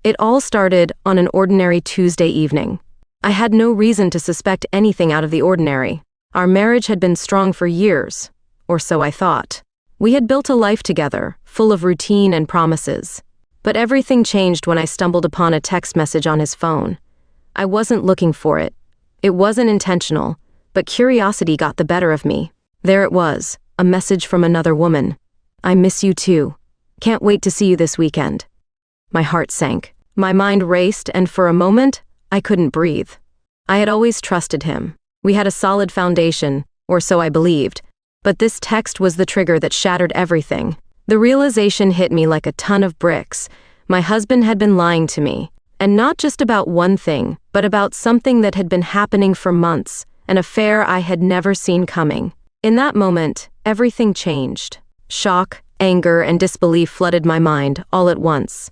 It all started on an ordinary Tuesday evening. I had no reason to suspect anything out of the ordinary. Our marriage had been strong for years, or so I thought. We had built a life together, full of routine and promises. But everything changed when I stumbled upon a text message on his phone. I wasn't looking for it. It wasn't intentional, but curiosity got the better of me. There it was, a message from another woman. "I miss you too. Can't wait to see you this weekend." My heart sank. My mind raced, and for a moment, I couldn't breathe. I had always trusted him. We had a solid foundation, or so I believed, but this text was the trigger that shattered everything. The realization hit me like a ton of bricks. My husband had been lying to me, and not just about one thing, but about something that had been happening for months, an affair I had never seen coming. In that moment, everything changed. Shock, anger, and disbelief flooded my mind all at once.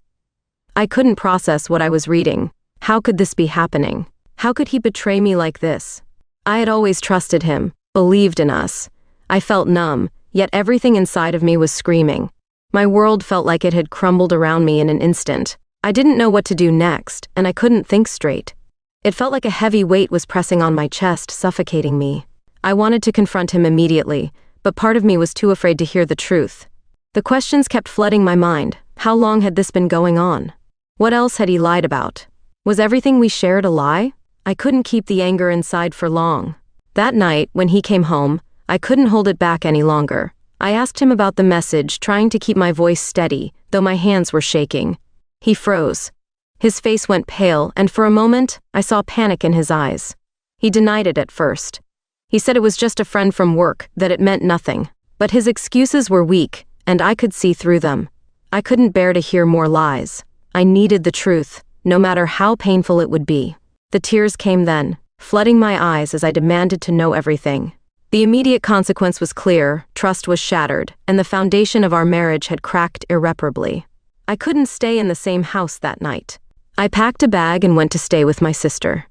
I couldn't process what I was reading. How could this be happening? How could he betray me like this? I had always trusted him, believed in us. I felt numb, yet everything inside of me was screaming. My world felt like it had crumbled around me in an instant. I didn't know what to do next, and I couldn't think straight. It felt like a heavy weight was pressing on my chest, suffocating me. I wanted to confront him immediately, but part of me was too afraid to hear the truth. The questions kept flooding my mind. How long had this been going on? What else had he lied about? Was everything we shared a lie? I couldn't keep the anger inside for long. That night, when he came home, I couldn't hold it back any longer. I asked him about the message, trying to keep my voice steady, though my hands were shaking. He froze. His face went pale, and for a moment, I saw panic in his eyes. He denied it at first. He said it was just a friend from work, that it meant nothing. But his excuses were weak, and I could see through them. I couldn't bear to hear more lies. I needed the truth, no matter how painful it would be. The tears came then, flooding my eyes as I demanded to know everything. The immediate consequence was clear, trust was shattered, and the foundation of our marriage had cracked irreparably. I couldn't stay in the same house that night. I packed a bag and went to stay with my sister.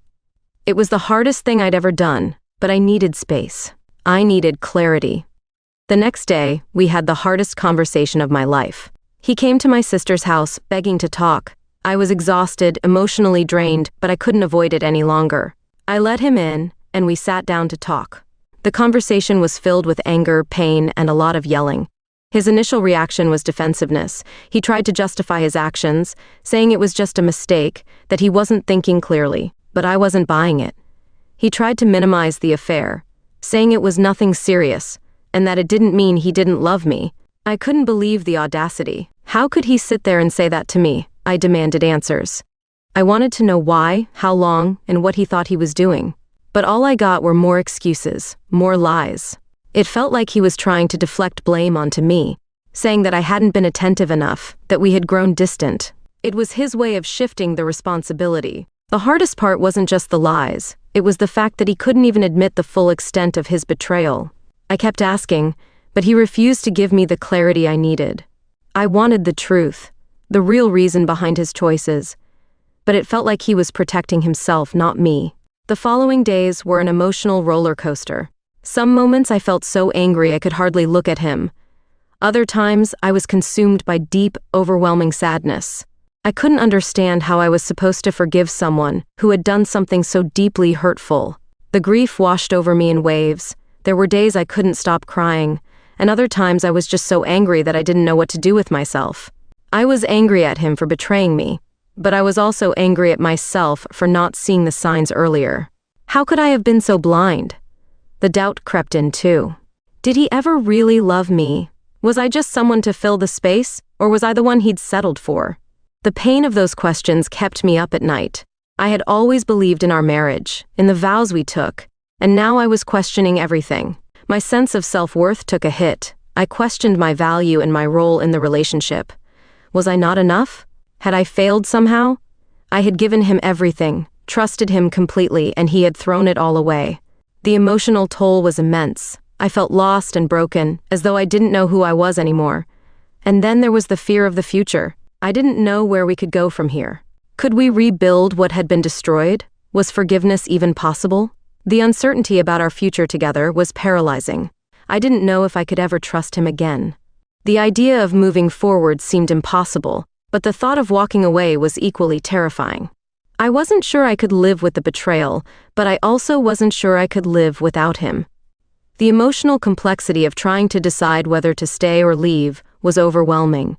It was the hardest thing I'd ever done, but I needed space. I needed clarity. The next day, we had the hardest conversation of my life. He came to my sister's house, begging to talk. I was exhausted, emotionally drained, but I couldn't avoid it any longer. I let him in, and we sat down to talk. The conversation was filled with anger, pain, and a lot of yelling. His initial reaction was defensiveness. He tried to justify his actions, saying it was just a mistake, that he wasn't thinking clearly, but I wasn't buying it. He tried to minimize the affair, saying it was nothing serious, and that it didn't mean he didn't love me. I couldn't believe the audacity. How could he sit there and say that to me? I demanded answers. I wanted to know why, how long, and what he thought he was doing. But all I got were more excuses, more lies. It felt like he was trying to deflect blame onto me, saying that I hadn't been attentive enough, that we had grown distant. It was his way of shifting the responsibility. The hardest part wasn't just the lies. It was the fact that he couldn't even admit the full extent of his betrayal. I kept asking, but he refused to give me the clarity I needed. I wanted the truth, the real reason behind his choices, but it felt like he was protecting himself, not me. The following days were an emotional roller coaster. Some moments I felt so angry I could hardly look at him. Other times I was consumed by deep, overwhelming sadness. I couldn't understand how I was supposed to forgive someone who had done something so deeply hurtful. The grief washed over me in waves. There were days I couldn't stop crying, and other times I was just so angry that I didn't know what to do with myself. I was angry at him for betraying me, but I was also angry at myself for not seeing the signs earlier. How could I have been so blind? The doubt crept in too. Did he ever really love me? Was I just someone to fill the space, or was I the one he'd settled for? The pain of those questions kept me up at night. I had always believed in our marriage, in the vows we took, and now I was questioning everything. My sense of self-worth took a hit. I questioned my value and my role in the relationship. Was I not enough? Had I failed somehow? I had given him everything, trusted him completely, and he had thrown it all away. The emotional toll was immense. I felt lost and broken, as though I didn't know who I was anymore. And then there was the fear of the future. I didn't know where we could go from here. Could we rebuild what had been destroyed? Was forgiveness even possible? The uncertainty about our future together was paralyzing. I didn't know if I could ever trust him again. The idea of moving forward seemed impossible, but the thought of walking away was equally terrifying. I wasn't sure I could live with the betrayal, but I also wasn't sure I could live without him. The emotional complexity of trying to decide whether to stay or leave was overwhelming.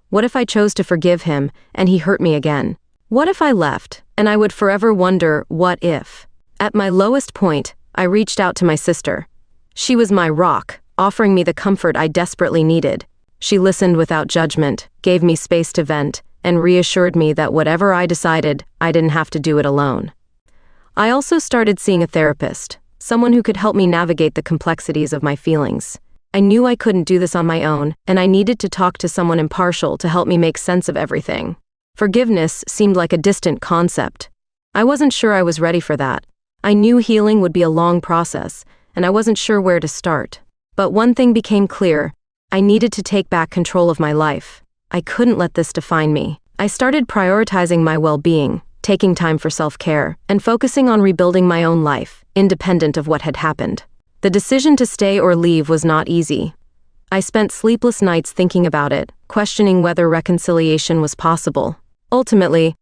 What if I chose to forgive him and he hurt me again? What if I left and I would forever wonder, what if? At my lowest point, I reached out to my sister. She was my rock, offering me the comfort I desperately needed. She listened without judgment, gave me space to vent, and reassured me that whatever I decided, I didn't have to do it alone. I also started seeing a therapist, someone who could help me navigate the complexities of my feelings. I knew I couldn't do this on my own, and I needed to talk to someone impartial to help me make sense of everything. Forgiveness seemed like a distant concept. I wasn't sure I was ready for that. I knew healing would be a long process, and I wasn't sure where to start. But one thing became clear: I needed to take back control of my life. I couldn't let this define me. I started prioritizing my well-being, taking time for self-care, and focusing on rebuilding my own life, independent of what had happened. The decision to stay or leave was not easy. I spent sleepless nights thinking about it, questioning whether reconciliation was possible. Ultimately,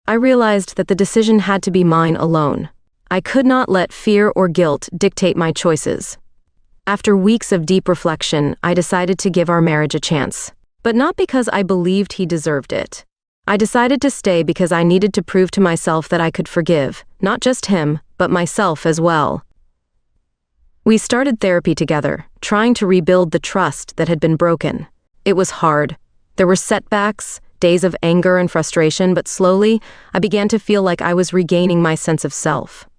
I realized that the decision had to be mine alone. I could not let fear or guilt dictate my choices. After weeks of deep reflection, I decided to give our marriage a chance. But not because I believed he deserved it. I decided to stay because I needed to prove to myself that I could forgive, not just him, but myself as well. We started therapy together, trying to rebuild the trust that had been broken. It was hard. There were setbacks, days of anger and frustration, but slowly, I began to feel like I was regaining my sense of self.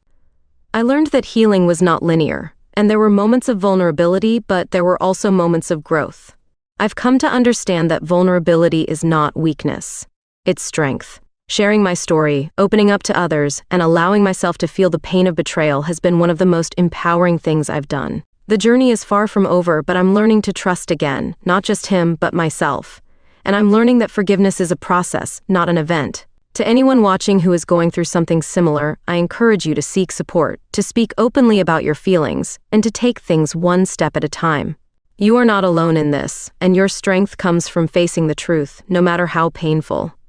I learned that healing was not linear, and there were moments of vulnerability, but there were also moments of growth. I've come to understand that vulnerability is not weakness. It's strength. Sharing my story, opening up to others, and allowing myself to feel the pain of betrayal has been one of the most empowering things I've done. The journey is far from over, but I'm learning to trust again, not just him, but myself. And I'm learning that forgiveness is a process, not an event. To anyone watching who is going through something similar, I encourage you to seek support, to speak openly about your feelings, and to take things one step at a time. You are not alone in this, and your strength comes from facing the truth, no matter how painful.